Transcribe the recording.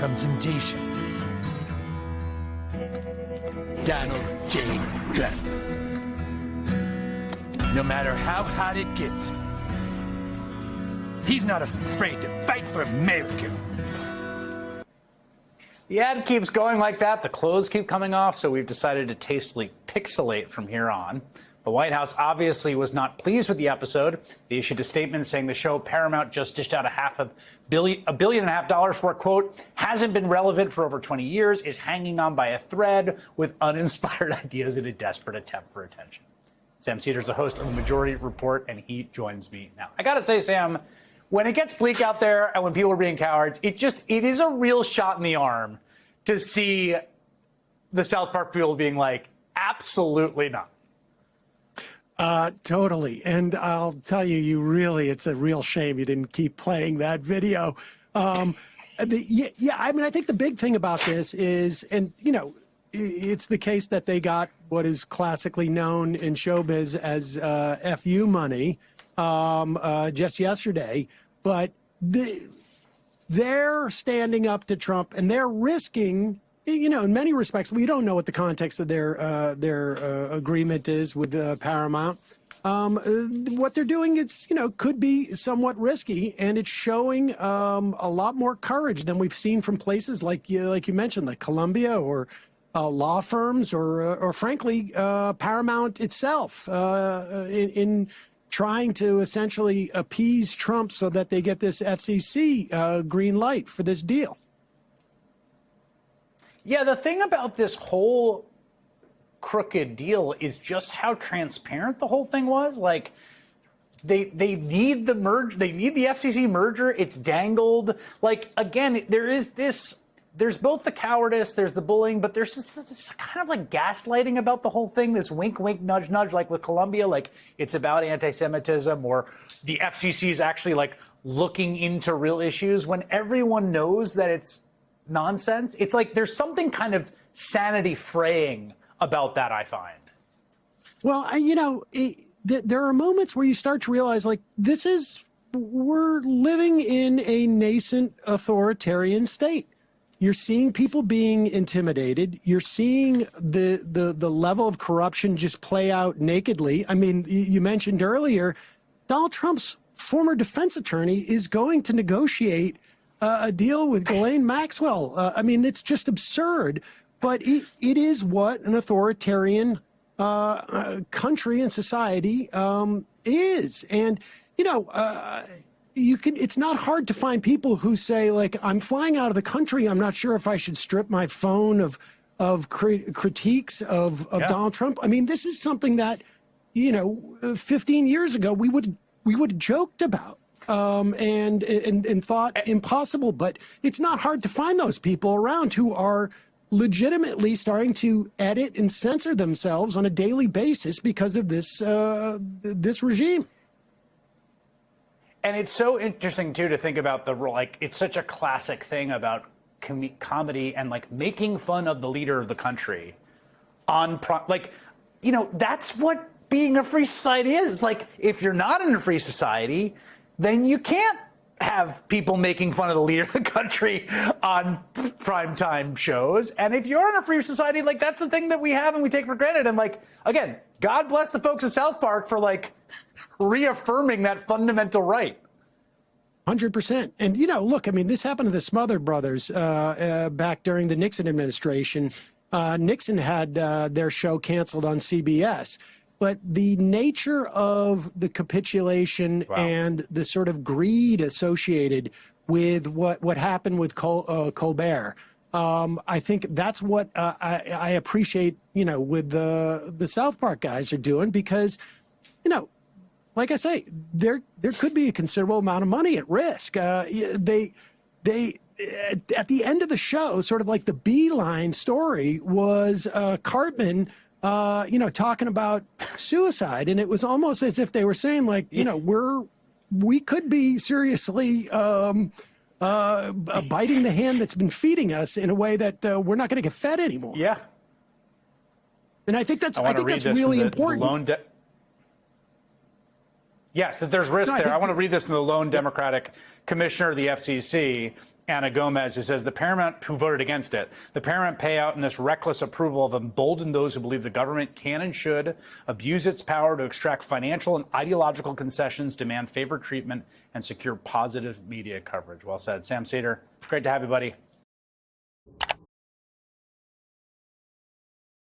from temptation. Donald J. Trump. No matter how hot it gets, he's not afraid to fight for America. The ad keeps going like that. The clothes keep coming off, so we've decided to tastefully pixelate from here on. The White House obviously was not pleased with the episode. They issued a statement saying the show Paramount just dished out $500 million for a quote, hasn't been relevant for over 20 years, is hanging on by a thread with uninspired ideas in a desperate attempt for attention. Sam Seder's the host of the Majority Report, and he joins me now. I gotta say, Sam, when it gets bleak out there and when people are being cowards, it is a real shot in the arm to see the South Park people being like, absolutely not. Totally. And I'll tell you, it's a real shame you didn't keep playing that video. I think the big thing about this is, and, it's the case that they got what is classically known in showbiz as FU money just yesterday. But they're standing up to Trump and they're risking, in many respects, we don't know what the context of their agreement is with Paramount. What they're doing is, could be somewhat risky, and it's showing a lot more courage than we've seen from places like you mentioned, like Columbia or law firms or frankly, Paramount itself in trying to essentially appease Trump so that they get this FCC green light for this deal. Yeah, the thing about this whole crooked deal is just how transparent the whole thing was. Like, they need the merge, they need the FCC merger. It's dangled. Like, again, there's both the cowardice, there's the bullying, but there's this kind of like gaslighting about the whole thing. This wink, wink, nudge, nudge, like with Columbia, like it's about anti-Semitism, or the FCC is actually like looking into real issues when everyone knows that it's nonsense. It's like there's something kind of sanity fraying about that, I find. Well, there are moments where you start to realize, like, we're living in a nascent authoritarian state. You're seeing people being intimidated. You're seeing the level of corruption just play out nakedly. I mean, you mentioned earlier, Donald Trump's former defense attorney is going to negotiate a deal with Ghislaine Maxwell. I mean, it's just absurd, but it is what an authoritarian country and society is. And, it's not hard to find people who say, like, I'm flying out of the country. I'm not sure if I should strip my phone of critiques of Donald Trump. I mean, this is something that, 15 years ago we would have joked about. And thought impossible, but it's not hard to find those people around who are legitimately starting to edit and censor themselves on a daily basis because of this regime. And it's so interesting too to think about the role. Like, it's such a classic thing about comedy and like making fun of the leader of the country that's what being a free society is. Like, if you're not in a free society, then you can't have people making fun of the leader of the country on primetime shows. And if you're in a free society, like, that's the thing that we have and we take for granted. And, like, again, God bless the folks at South Park for, like, reaffirming that fundamental right. 100%. And, look, I mean, this happened to the Smothers Brothers back during the Nixon administration. Nixon had their show canceled on CBS. But the nature of the capitulation and the sort of greed associated with what happened with Colbert, I think that's what I appreciate, with the South Park guys are doing, because, like I say, there could be a considerable amount of money at risk. They at the end of the show, sort of like the beeline story was Cartman, talking about suicide. And it was almost as if they were saying, like, we could be seriously biting the hand that's been feeding us in a way that we're not going to get fed anymore. Yeah. And I think that's really important. Yes, that there's risk there. I want to read this from the lone Democratic commissioner of the FCC. Anna Gomez, who says the Paramount, who voted against it, the Paramount payout and this reckless approval have emboldened those who believe the government can and should abuse its power to extract financial and ideological concessions, demand favored treatment, and secure positive media coverage. Well said. Sam Seder, great to have you, buddy.